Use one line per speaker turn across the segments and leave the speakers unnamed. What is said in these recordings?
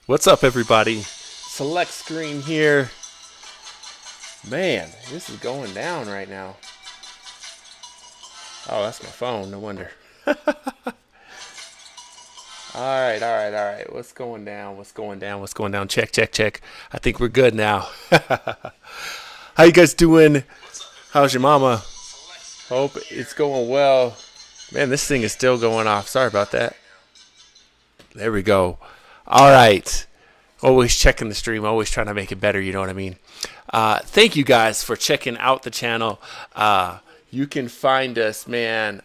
What's up, everybody? Select Screen here. Man, this is going down right now. Oh, that's my phone. No wonder. All right. What's going down? Check, check, check. I think we're good now. How you guys doing? How's your mama? Hope it's going well. Man, this thing is still going off. Sorry about that. There we go. All right. Always checking the stream. Always trying to make it better. You know what I mean? Thank you guys for checking out the channel. You can find us, man,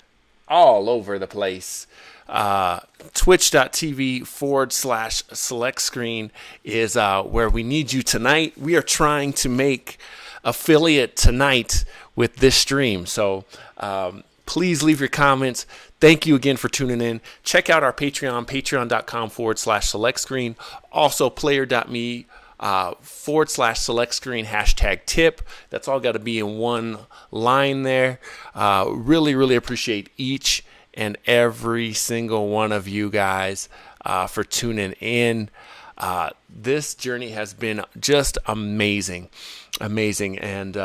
all over the place. Twitch.tv/select screen is where we need you tonight. We are trying to make affiliate tonight with this stream. So please leave your comments. Thank you again for tuning in. Check out our Patreon, patreon.com/select screen. Also, player.me /select screen #tip. That's all got to be in one line there. Really appreciate each and every single one of you guys for tuning in. This journey has been just amazing, and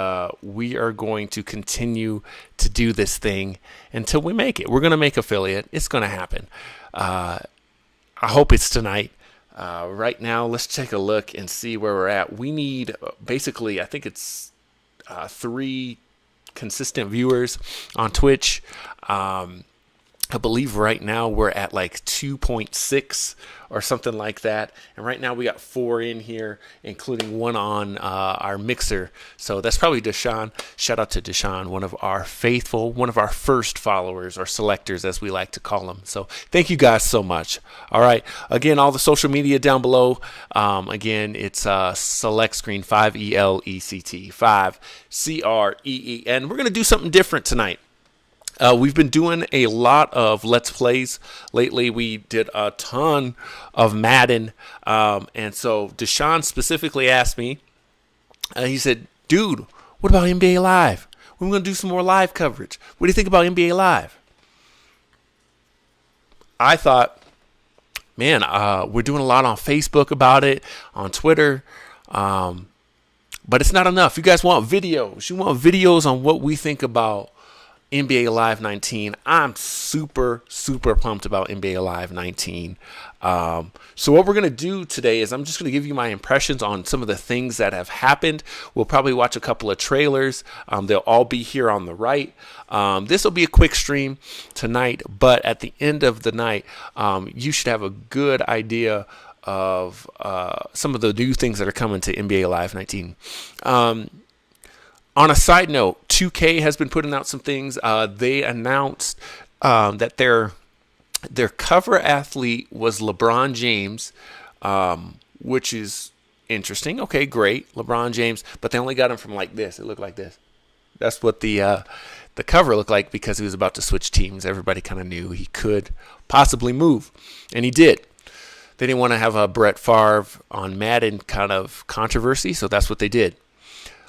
we are going to continue to do this thing until we make it. We're going to make affiliate. It's going to happen. I hope it's tonight. Right now, let's take a look and see where we're at. We need basically, I think it's 3 consistent viewers on Twitch. I believe right now we're at like 2.6 or something like that. And right now we got 4 in here, including one on our mixer. So that's probably Deshaun. Shout out to Deshaun, one of our first followers or selectors, as we like to call them. So thank you guys so much. All right. Again, all the social media down below. Again, it's Select Screen 5ELECT 5CREEN. We're going to do something different tonight. We've been doing a lot of Let's Plays lately. We did a ton of Madden. And so Deshaun specifically asked me, he said, dude, what about NBA Live? We're going to do some more live coverage. What do you think about NBA Live? I thought, man, we're doing a lot on Facebook about it, on Twitter. But it's not enough. You guys want videos. You want videos on what we think about NBA Live 19. I'm super pumped about NBA Live 19. So what we're going to do today is I'm just going to give you my impressions on some of the things that have happened. We'll probably watch a couple of trailers. They'll all be here on the right. This will be a quick stream tonight, but at the end of the night, you should have a good idea of some of the new things that are coming to NBA Live 19. On a side note, 2K has been putting out some things. They announced that their cover athlete was LeBron James, which is interesting. Okay, great, LeBron James, but they only got him from like this. It looked like this. That's what the cover looked like because he was about to switch teams. Everybody kind of knew he could possibly move, and he did. They didn't want to have a Brett Favre on Madden kind of controversy, so that's what they did.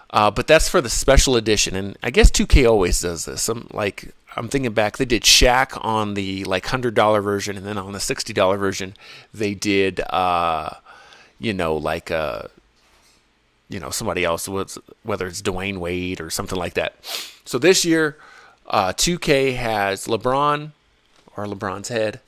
But that's for the special edition, and I guess 2K always does this. I'm thinking back, they did Shaq on the like $100 version, and then on the $60 version, they did somebody else, whether it's Dwayne Wade or something like that. So this year, 2K has LeBron or LeBron's head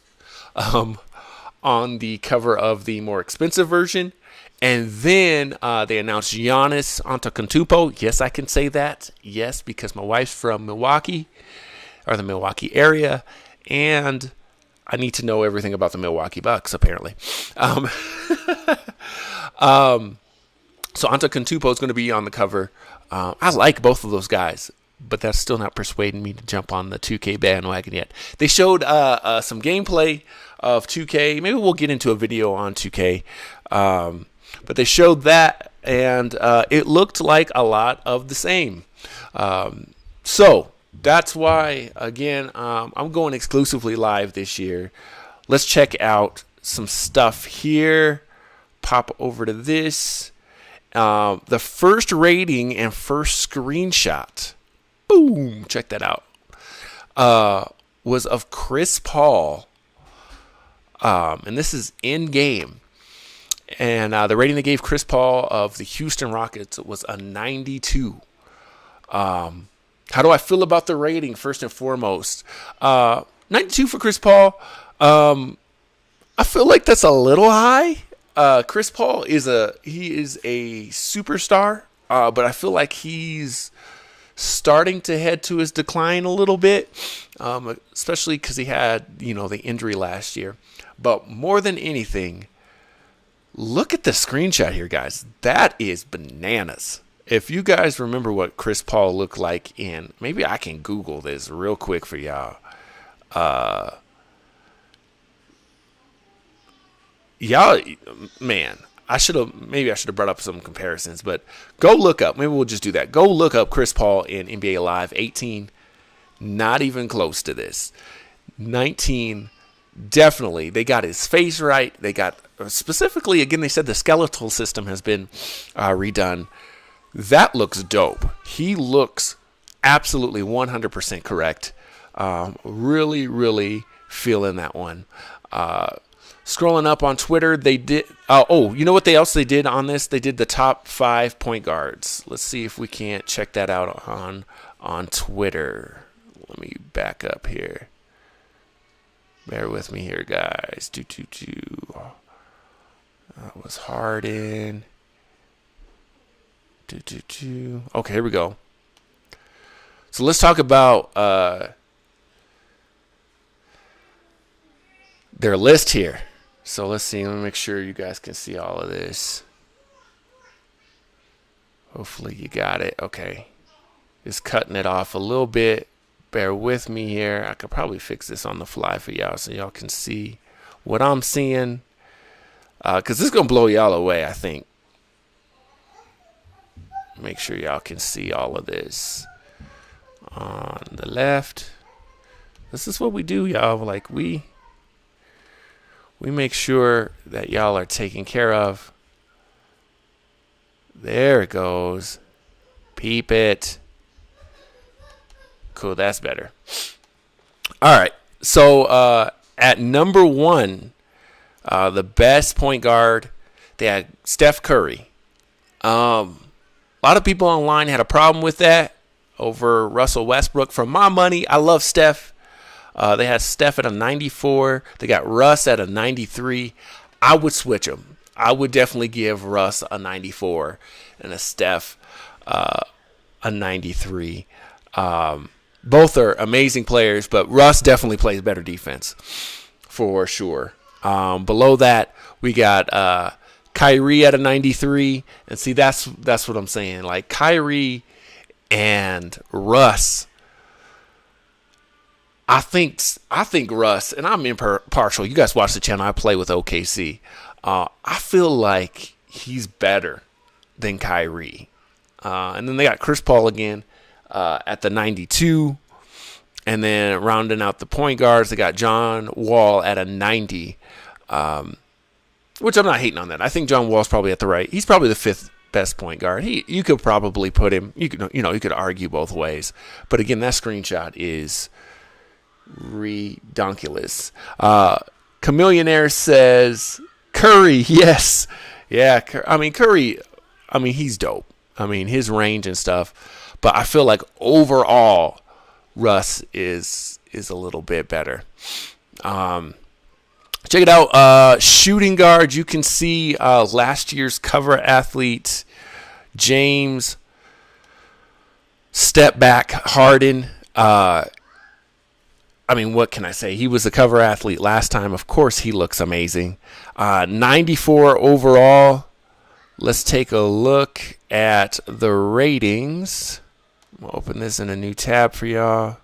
on the cover of the more expensive version. And then they announced Giannis Antetokounmpo. Yes, I can say that. Yes, because my wife's from Milwaukee, or the Milwaukee area, and I need to know everything about the Milwaukee Bucks, apparently. So Antetokounmpo is going to be on the cover. I like both of those guys, but that's still not persuading me to jump on the 2K bandwagon yet. They showed some gameplay of 2K. Maybe we'll get into a video on 2K. But they showed that, and it looked like a lot of the same. So that's why, again, I'm going exclusively live this year. Let's check out some stuff here. Pop over to this. The first rating and first screenshot, boom, check that out, was of Chris Paul. And this is in-game. And the rating they gave Chris Paul of the Houston Rockets was a 92. How do I feel about the rating, first and foremost? 92 for Chris Paul. I feel like that's a little high. Chris Paul is a superstar, but I feel like he's starting to head to his decline a little bit, especially because he had, the injury last year. But more than anything, look at the screenshot here, guys. That is bananas. If you guys remember what Chris Paul looked like maybe I can Google this real quick for y'all. Man, I should have brought up some comparisons, but go look up. Maybe we'll just do that. Go look up Chris Paul in NBA Live 18. Not even close to this. 19, definitely. They got his face right. They got, specifically, again, they said the skeletal system has been redone. That looks dope. He looks absolutely 100% correct. Really, really feeling that one. Scrolling up on Twitter, they did. You know what else they did on this? They did the top 5 point guards. Let's see if we can't check that out on Twitter. Let me back up here. Bear with me here, guys. That was Harden. Okay, here we go. So let's talk about their list here. So let's see. Let me make sure you guys can see all of this. Hopefully you got it. Okay. Just cutting it off a little bit. Bear with me here. I could probably fix this on the fly for y'all so y'all can see what I'm seeing. Because this is going to blow y'all away, I think. Make sure y'all can see all of this. On the left. This is what we do, y'all. Like, we make sure that y'all are taken care of. There it goes. Peep it. Cool, that's better. All right. So at number 1, the best point guard, they had Steph Curry. A lot of people online had a problem with that over Russell Westbrook. For my money, I love Steph. They had Steph at a 94. They got Russ at a 93. I would switch them. I would definitely give Russ a 94 and a Steph a 93. Both are amazing players, but Russ definitely plays better defense for sure. Below that, we got Kyrie at a 93. And see, that's what I'm saying. Like, Kyrie and Russ, I think Russ, and I'm impartial. You guys watch the channel. I play with OKC. I feel like he's better than Kyrie. And then they got Chris Paul again at the 92. And then rounding out the point guards, they got John Wall at a 90. Which I'm not hating on that. I think John Wall's probably at the right. He's probably the 5th best point guard. You could probably put him. You could argue both ways. But again, that screenshot is redonkulous. Chameleonaire says Curry, yes. Yeah, Curry, he's dope. His range and stuff. But I feel like overall, Russ is a little bit better. Check it out. Shooting guard, you can see last year's cover athlete, James Step Back Harden. What can I say? He was a cover athlete last time. Of course, he looks amazing. 94 overall. Let's take a look at the ratings. I'll open this in a new tab for y'all.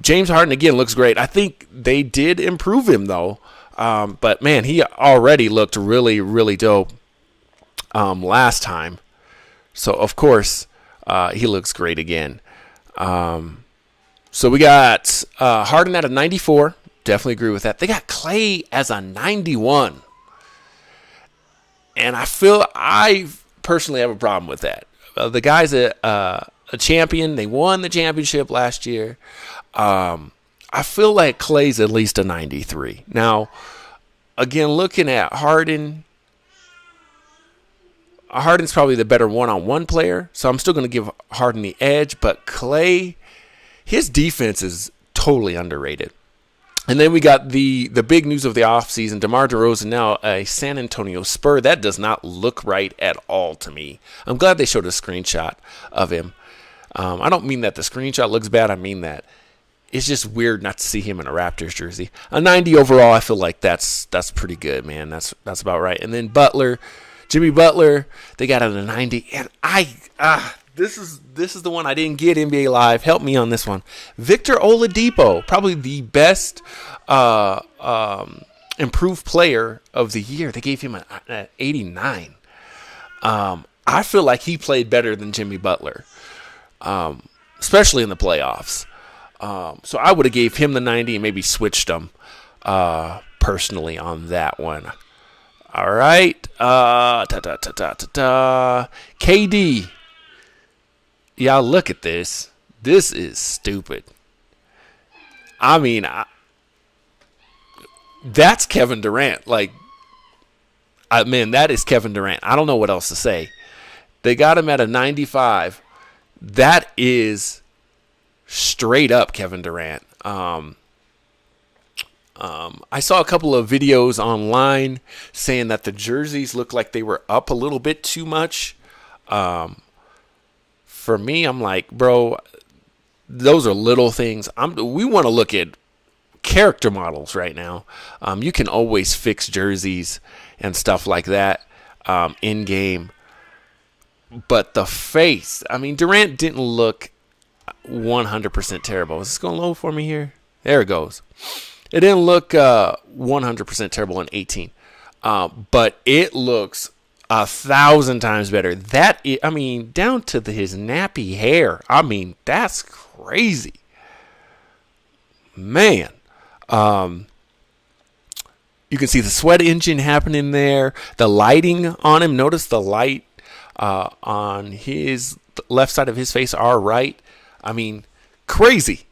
James Harden, again, looks great. I think they did improve him, though. But, man, he already looked really, really dope last time. So, of course, he looks great again. So we got Harden at a 94. Definitely agree with that. They got Clay as a 91. And I personally have a problem with that. The guy's a champion. They won the championship last year. I feel like Clay's at least a 93. Now, again, looking at Harden, Harden's probably the better one-on-one player, so I'm still going to give Harden the edge. But Klay, his defense is totally underrated. And then we got the big news of the offseason. DeMar DeRozan now a San Antonio Spur. That does not look right at all to me. I'm glad they showed a screenshot of him. I don't mean that the screenshot looks bad. I mean that it's just weird not to see him in a Raptors jersey. A 90 overall, I feel like that's pretty good, man. That's about right. And then Butler, Jimmy Butler, they got him a 90. And this is the one I didn't get NBA Live. Help me on this one. Victor Oladipo, probably the best improved player of the year. They gave him an 89. I feel like he played better than Jimmy Butler, especially in the playoffs. So I would have gave him the 90 and maybe switched them personally on that one. All right. KD. Y'all look at this. This is stupid. I mean, that's Kevin Durant. Like, man, that is Kevin Durant. I don't know what else to say. They got him at a 95. That is straight up Kevin Durant. I saw a couple of videos online saying that the jerseys looked like they were up a little bit too much. For me, I'm like, bro, those are little things. We want to look at character models right now. You can always fix jerseys and stuff like that in game. But the face, I mean, Durant didn't look 100% terrible. Is this going low for me here? There it goes. It didn't look 100% terrible in 18. But it looks 1,000 times better. I mean, down to his nappy hair. I mean, that's crazy. Man. You can see the sweat engine happening there. The lighting on him. Notice the light on his left side of his face, our right. I mean, crazy.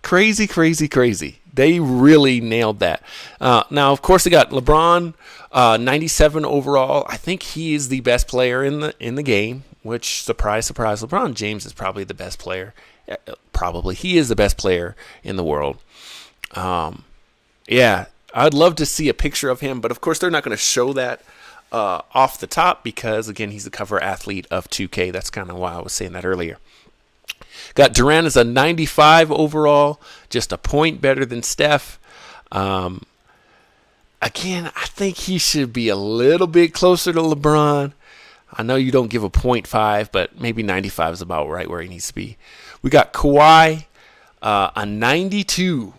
Crazy. They really nailed that. Now, of course, they got LeBron, 97 overall. I think he is the best player in the game, which, surprise, LeBron James is probably the best player. Probably. He is the best player in the world. Yeah, I'd love to see a picture of him, but of course they're not going to show that off the top because, again, he's the cover athlete of 2K. That's kind of why I was saying that earlier. Got Durant as a 95 overall, just a point better than Steph. Again, I think he should be a little bit closer to LeBron. I know you don't give a 0.5, but maybe 95 is about right where he needs to be. We got Kawhi, a 92.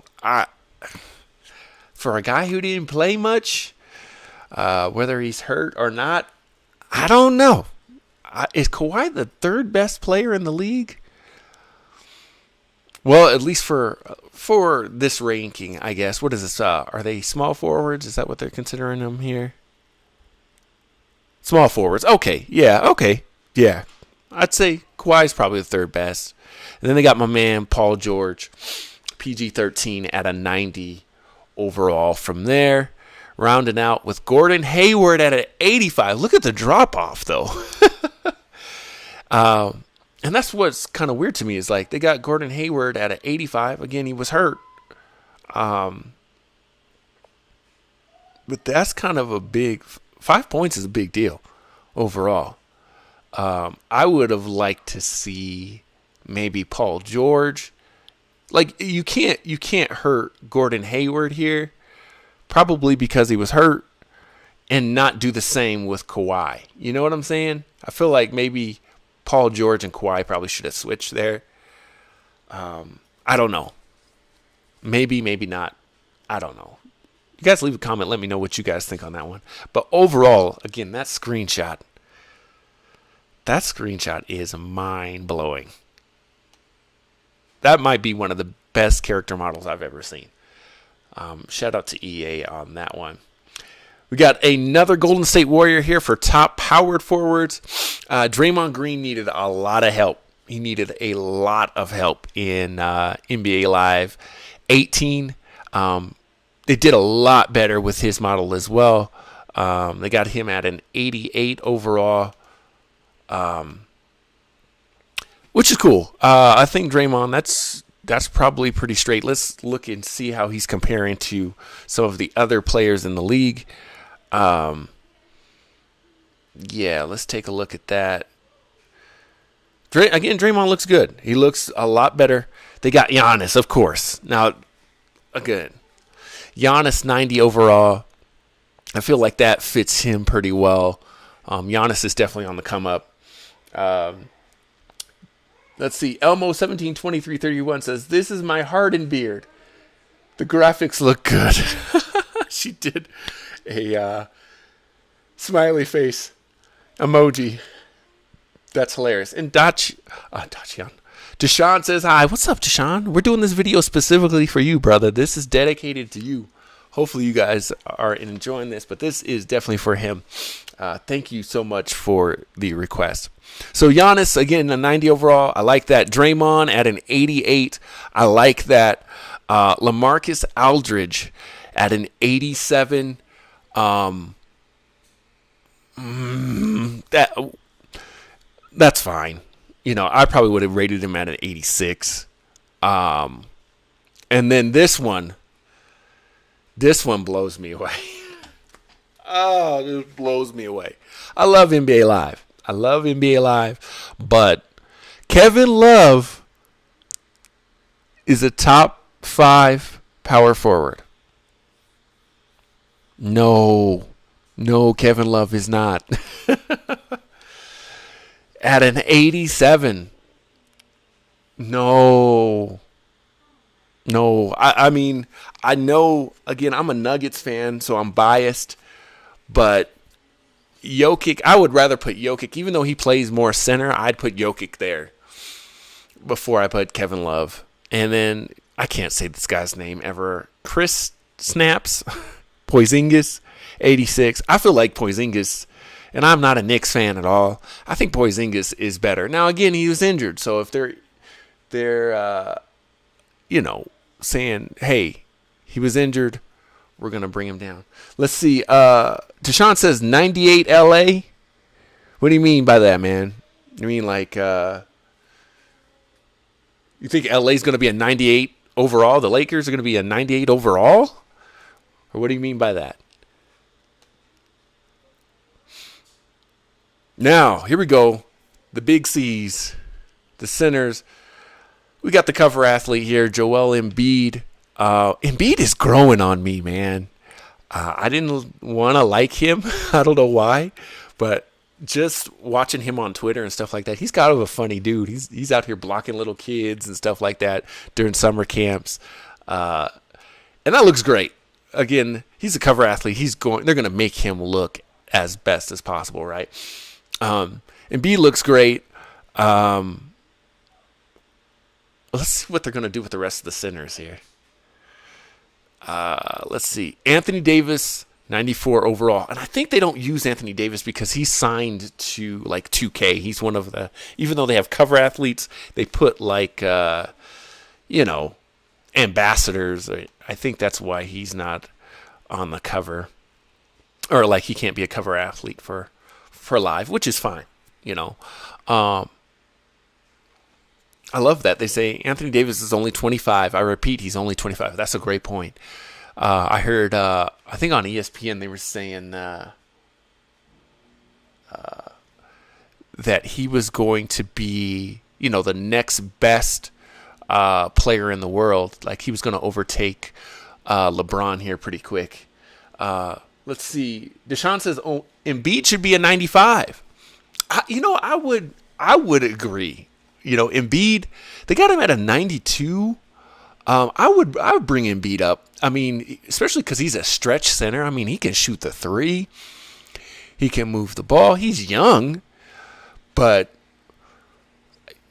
For a guy who didn't play much, whether he's hurt or not, I don't know. Is Kawhi the third best player in the league? Well, at least for this ranking, I guess. What is this? Are they small forwards? Is that what they're considering them here? Small forwards. Okay. Yeah. Okay. Yeah. I'd say Kawhi's probably the third best. And then they got my man Paul George, PG-13 at a 90 overall. From there, rounding out with Gordon Hayward at an 85. Look at the drop off, though. And that's what's kind of weird to me is like they got Gordon Hayward at an 85. Again, he was hurt. But that's kind of a big 5 points is a big deal overall. I would have liked to see maybe Paul George. Like you can't hurt Gordon Hayward here, probably because he was hurt, and not do the same with Kawhi. You know what I'm saying? I feel like maybe Paul George and Kawhi probably should have switched there. I don't know. Maybe not. I don't know. You guys leave a comment. Let me know what you guys think on that one. But overall, again, that screenshot is mind-blowing. That might be one of the best character models I've ever seen. Shout out to EA on that one. We got another Golden State Warrior here for top powered forwards. Draymond Green needed a lot of help. He needed a lot of help in NBA Live 18. they did a lot better with his model as well. They got him at an 88 overall, which is cool. I think Draymond, that's probably pretty straight. Let's look and see how he's comparing to some of the other players in the league. Yeah, let's take a look at that. Again, Draymond looks good. He looks a lot better. They got Giannis, of course. Now, again, Giannis 90 overall. I feel like that fits him pretty well. Giannis is definitely on the come up. Let's see. Elmo 172331 says, "This is my Harden beard. The graphics look good." She did a smiley face emoji. That's hilarious. And Deshaun says, "Hi, what's up, Deshaun? We're doing this video specifically for you, brother. This is dedicated to you. Hopefully you guys are enjoying this, but this is definitely for him. Thank you so much for the request." So Giannis, again, a 90 overall. I like that. Draymond at an 88. I like that. LaMarcus Aldridge at an 87. That's fine. I probably would have rated him at an 86. And then this one blows me away. Oh, it blows me away. I love NBA Live. But Kevin Love is a top 5 power forward. No, Kevin Love is not. At an 87. No. I mean, I know, again, I'm a Nuggets fan, so I'm biased. But Jokic, I would rather put Jokic, even though he plays more center, I'd put Jokic there before I put Kevin Love. And then, I can't say this guy's name ever. Chris Snaps, Porzingis, 86. I feel like Porzingis, and I'm not a Knicks fan at all, I think Porzingis is better. Now, again, he was injured, so if they're saying, hey, he was injured, we're going to bring him down. Let's see. Deshaun says 98 LA. What do you mean by that, man? You mean like, you think LA's going to be a 98 overall? The Lakers are going to be a 98 overall? Or what do you mean by that? Now, here we go. The big C's, the centers. We got the cover athlete here, Joel Embiid. Embiid is growing on me, man. I didn't want to like him. I don't know why. But just watching him on Twitter and stuff like that, he's kind of a funny dude. He's out here blocking little kids and stuff like that during summer camps. And that looks great. Again, he's a cover athlete. They're going to make him look as best as possible, right? Embiid looks great. Let's see what they're going to do with the rest of the centers here. Let's see. Anthony Davis, 94 overall. And I think they don't use Anthony Davis because he's signed to like 2K. He's one of the, even though they have cover athletes, they put like, ambassadors. I think that's why he's not on the cover. Or like he can't be a cover athlete for Live, which is fine, I love that. They say Anthony Davis is only 25. I repeat, he's only 25. That's a great point. I heard, I think on ESPN they were saying that he was going to be, the next best player in the world. Like he was going to overtake LeBron here pretty quick. Let's see. Deshaun says, "Oh, Embiid should be a 95." I would agree. Embiid, they got him at a 92. I would bring Embiid up. I mean, especially because he's a stretch center. I mean, he can shoot the three. He can move the ball. He's young, but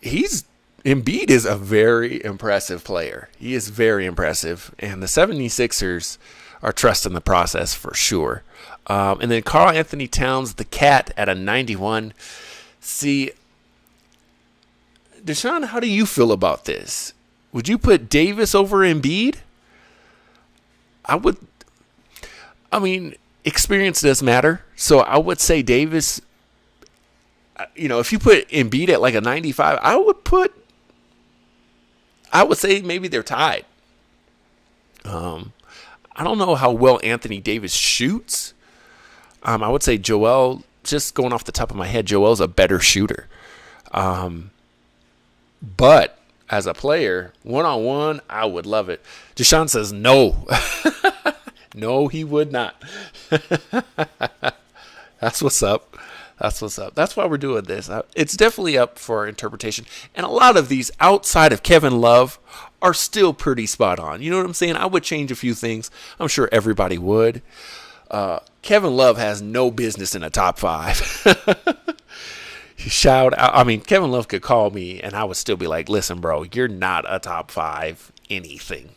Embiid is a very impressive player. He is very impressive, and the 76ers are trusting the process for sure. And then Karl Anthony Towns, the cat, at a 91. See, Deshaun, how do you feel about this? Would you put Davis over Embiid? experience does matter. So I would say Davis, if you put Embiid at like a 95, I would say maybe they're tied. I don't know how well Anthony Davis shoots. I would say Joel, just going off the top of my head, Joel's a better shooter. But as a player, one-on-one, I would love it. Deshaun says no. No, he would not. That's what's up. That's why we're doing this. It's definitely up for interpretation. And a lot of these outside of Kevin Love are still pretty spot on. You know what I'm saying? I would change a few things. I'm sure everybody would. Kevin Love has no business in a top 5. Kevin Love could call me and I would still be like, listen, bro, you're not a top 5 anything.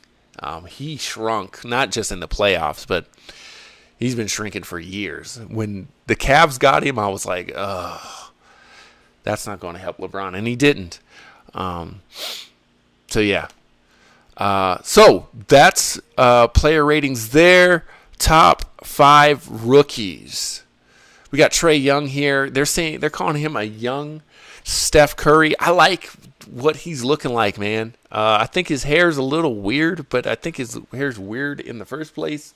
He shrunk, not just in the playoffs, but he's been shrinking for years. When the Cavs got him, I was like, that's not going to help LeBron. And he didn't. So, yeah. So that's player ratings there. Top 5 rookies. We got Trae Young here. They're calling him a young Steph Curry. I like what he's looking like, man. I think his hair's a little weird, but I think his hair's weird in the first place.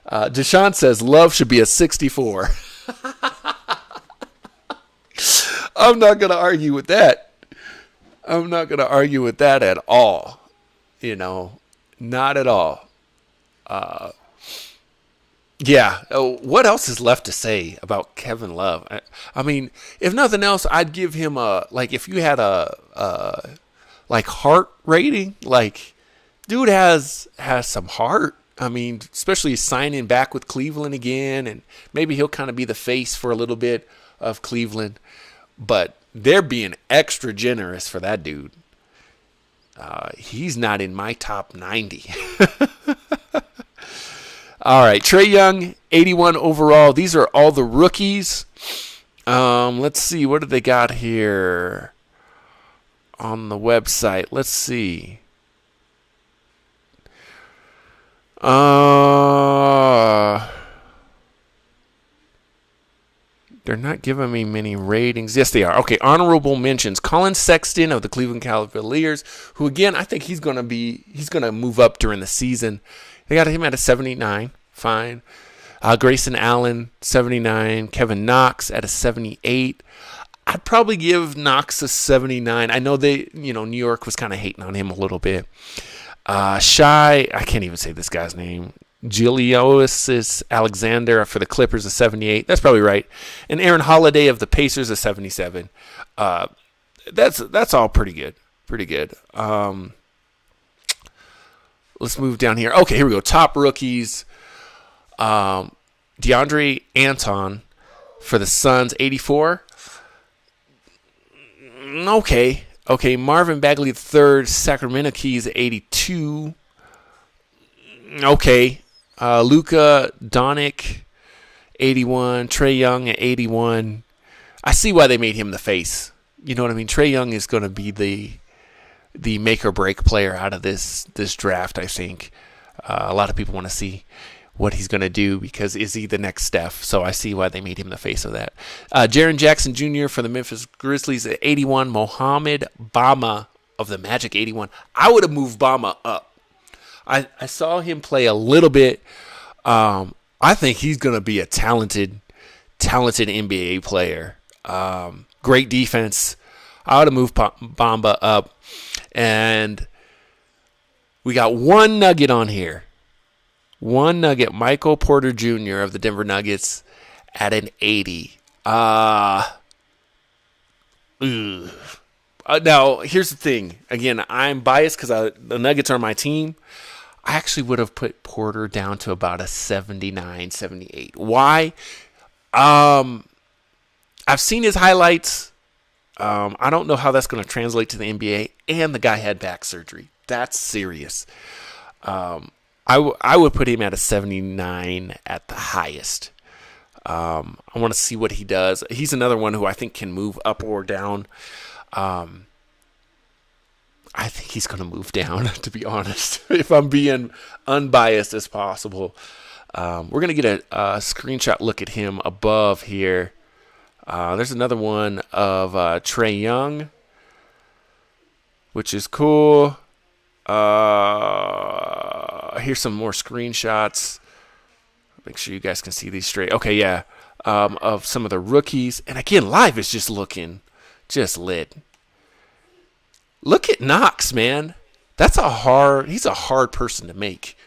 Deshaun says Love should be a 64. I'm not going to argue with that. I'm not going to argue with that at all. Not at all. Yeah. What else is left to say about Kevin Love? If nothing else, I'd give him if you had a heart rating, dude has some heart. Especially signing back with Cleveland again, and maybe he'll kind of be the face for a little bit of Cleveland, but they're being extra generous for that dude. He's not in my top 90. All right, Trae Young, 81 overall. These are all the rookies. Let's see, what do they got here on the website? Let's see. They're not giving me many ratings. Yes, they are. Okay, honorable mentions. Colin Sexton of the Cleveland Cavaliers, who again, I think he's going to move up during the season. They got him at a 79. Fine. Grayson Allen, 79. Kevin Knox at a 78. I'd probably give Knox a 79. I know New York was kind of hating on him a little bit. I can't even say this guy's name. Julius Alexander for the Clippers, a 78. That's probably right. And Aaron Holiday of the Pacers, a 77. That's all pretty good. Pretty good. Let's move down here. Okay, here we go. Top rookies. DeAndre Ayton for the Suns, 84. Okay. Marvin Bagley III, Sacramento Kings, 82. Okay. Luka Doncic, 81. Trae Young at 81. I see why they made him the face. You know what I mean? Trae Young is going to be the make or break player out of this draft, I think. A lot of people want to see what he's going to do because is he the next Steph? So I see why they made him the face of that. Jaren Jackson Jr. for the Memphis Grizzlies at 81. Mohamed Bama of the Magic, 81. I would have moved Bama up. I saw him play a little bit. I think he's going to be a talented NBA player. Great defense. I would have moved Bamba up. And we got one nugget on here. One nugget. Michael Porter Jr. of the Denver Nuggets at an 80. Now, here's the thing. Again, I'm biased because the Nuggets are my team. I actually would have put Porter down to about a 79, 78. Why? I've seen his highlights. I don't know how that's going to translate to the NBA. And the guy had back surgery. That's serious. I would put him at a 79 at the highest. I want to see what he does. He's another one who I think can move up or down. I think he's going to move down, to be honest, if I'm being unbiased as possible. We're going to get a screenshot look at him above here. There's another one of Trae Young, which is cool. Here's some more screenshots. Make sure you guys can see these straight. Okay, yeah. Of some of the rookies. And again, live is just looking just lit. Look at Knox, man. He's a hard person to make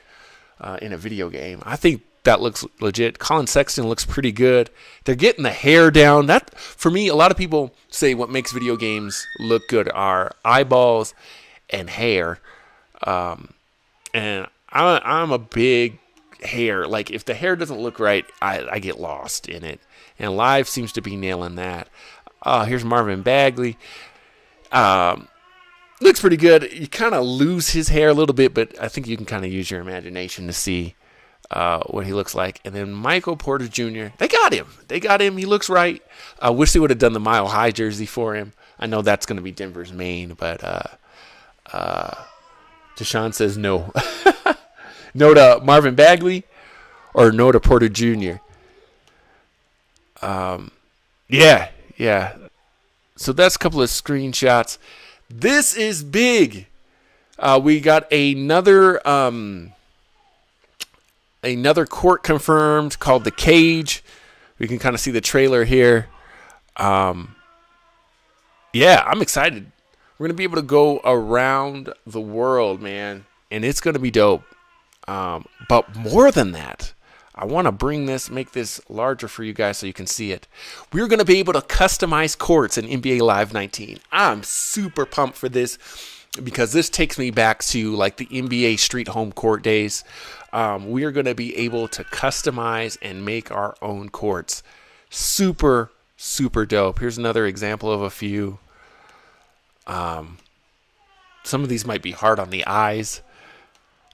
in a video game. I think that looks legit. Colin Sexton looks pretty good. They're getting the hair down. That, for me, a lot of people say what makes video games look good are eyeballs and hair. And I'm a big hair. Like, if the hair doesn't look right, I get lost in it. And live seems to be nailing that. Here's Marvin Bagley. Looks pretty good. You kind of lose his hair a little bit, but I think you can kind of use your imagination to see what he looks like. And then Michael Porter Jr. They got him. He looks right. I wish they would have done the Mile High jersey for him. I know that's going to be Denver's main, but Deshaun says no. No to Marvin Bagley or no to Porter Jr. Yeah. So that's a couple of screenshots. This is big. We got another court confirmed called The Cage. We can kind of see the trailer here. Yeah, I'm excited. We're going to be able to go around the world, man, and it's going to be dope. But more than that, I want to make this larger for you guys so you can see it. We're going to be able to customize courts in NBA Live 19. I'm super pumped for this because this takes me back to like the NBA Street Home Court days. We are going to be able to customize and make our own courts. Super, super dope. Here's another example of a few. Some of these might be hard on the eyes,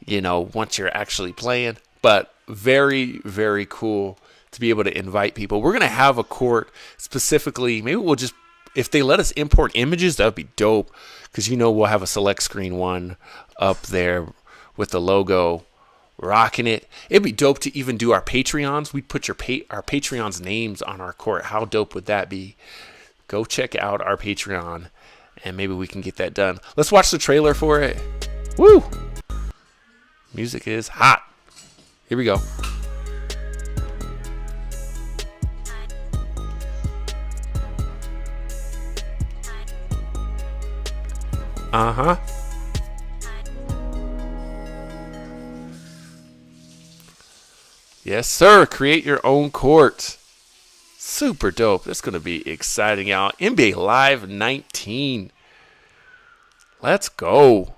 once you're actually playing, but very, very cool to be able to invite people. We're going to have a court specifically. Maybe we'll just, if they let us import images, that would be dope because, we'll have a select screen one up there with the logo rocking it. It'd be dope to even do our Patreons. We'd put our Patreons' names on our court. How dope would that be? Go check out our Patreon and maybe we can get that done. Let's watch the trailer for it. Woo! Music is hot. Here we go. Uh-huh. Yes, sir. Create your own court. Super dope. That's going to be exciting, y'all. NBA Live 19. Let's go.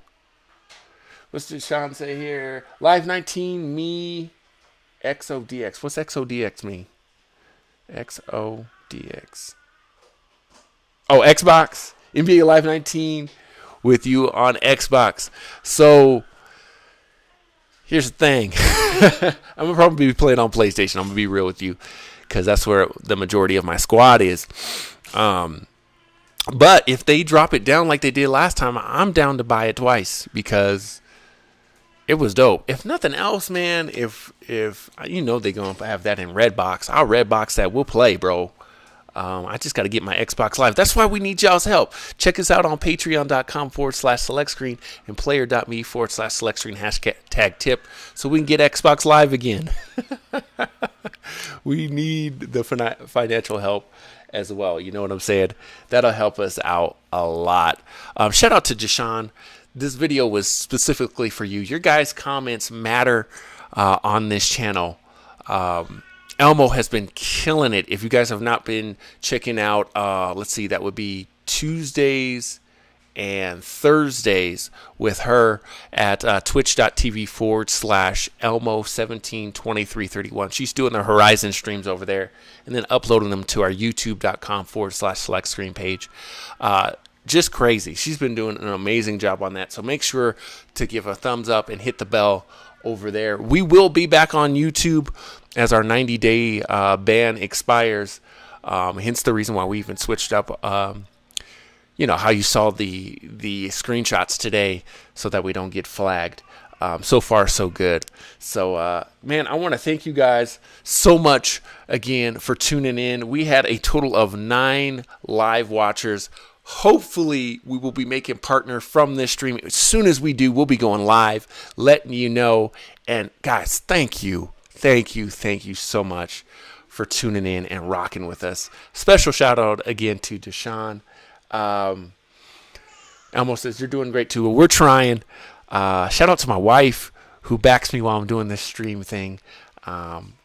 What's Deshaun say here? Live 19, me, XODX. What's XODX mean? XODX. Oh, Xbox. NBA Live 19 with you on Xbox. So, here's the thing. I'm going to probably be playing on PlayStation. I'm going to be real with you because that's where the majority of my squad is. But if they drop it down like they did last time, I'm down to buy it twice because it was dope. If nothing else, man, if they're going to have that in Redbox, I'll Redbox that. We'll play, bro. I just got to get my Xbox Live. That's why we need y'all's help. Check us out on patreon.com/selectscreen and player.me/selectscreen #tip so we can get Xbox Live again. We need the financial help as well. You know what I'm saying? That'll help us out a lot. Shout out to Deshaun. This video was specifically for you. Your guys' comments matter on this channel. Elmo has been killing it. If you guys have not been checking out, let's see, that would be Tuesdays and Thursdays with her at twitch.tv/Elmo172331. She's doing the Horizon streams over there and then uploading them to our youtube.com/select screen page. Just crazy. She's been doing an amazing job on that. So make sure to give a thumbs up and hit the bell over there. We will be back on YouTube as our 90-day ban expires. Hence the reason why we even switched up how you saw the screenshots today, so that we don't get flagged. So far, so good. So, man, I want to thank you guys so much again for tuning in. We had a total of 9 live watchers. Hopefully, we will be making partner from this stream. As soon as we do, we'll be going live, letting you know. And guys, thank you so much for tuning in and rocking with us. Special shout out again to Deshaun. Elmo says you're doing great too. We're trying. Shout out to my wife who backs me while I'm doing this stream thing.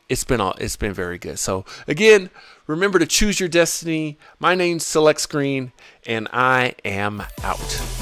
It's been very good. So again, remember to choose your destiny. My name's Select Screen, and I am out.